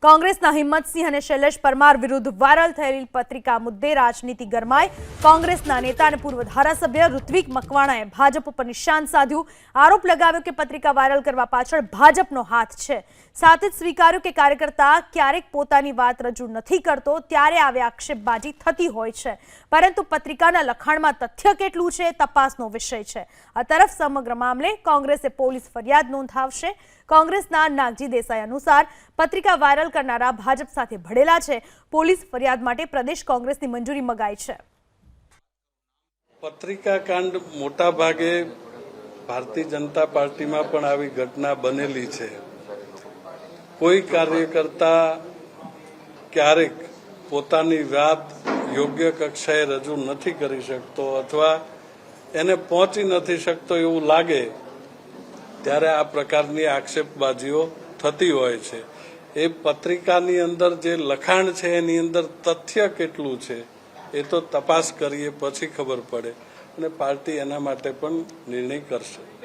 કોંગ્રેસના હિંમતસિંહ અને શૈલેષ પરમાર વિરુદ્ધ વાયરલ થયેલી પત્રિકા મુદ્દે રાજનીતિ ગરમાઈ। કોંગ્રેસના નેતા અને પૂર્વ ધારાસભ્ય ઋત્વિક મકવાણાએ ભાજપ ઉપર નિશાન સાધ્યું। આરોપ લગાવ્યો કે પત્રિકા વાયરલ કરવા પાછળ ભાજપનો હાથ છે। સાથે જ સ્વીકાર્યું કે કાર્યકર્તા ક્યારેક પોતાની વાત રજૂ નથી કરતો ત્યારે આવી આક્ષેપબાજી થતી હોય છે, પરંતુ પત્રિકાના લખાણમાં તથ્ય કેટલું છે તપાસનો વિષય છે। આ તરફ સમગ્ર મામલે કોંગ્રેસે પોલીસ ફરિયાદ નોંધાવશે। કોંગ્રેસના નાગજી દેસાઈ અનુસાર પત્રિકા વાયરલ કરનારા ભાજપ સાથે ભળેલા છે। પોલીસ ફરિયાદ માટે પ્રદેશ કોંગ્રેસની મંજૂરી મગાઈ છે। પત્રિકા કાંડ મોટા ભાગે ભારતીય જનતા પાર્ટીમાં પણ આવી ઘટના બનેલી છે। કોઈ કાર્યકર્તા ક્યારેક પોતાની વાત યોગ્ય કક્ષાએ રજૂ નથી કરી શકતો અથવા એને પહોંચી નથી શકતો એવું લાગે ત્યારે આ પ્રકારની આક્ષેપબાજીઓ થતી હોય છે। એ પત્રિકાની અંદર જે લખાણ છે એની અંદર તથ્ય કેટલું છે એ તો તપાસ કરીએ પછી ખબર પડે અને પાર્ટી એના માટે પણ નિર્ણય કરશે।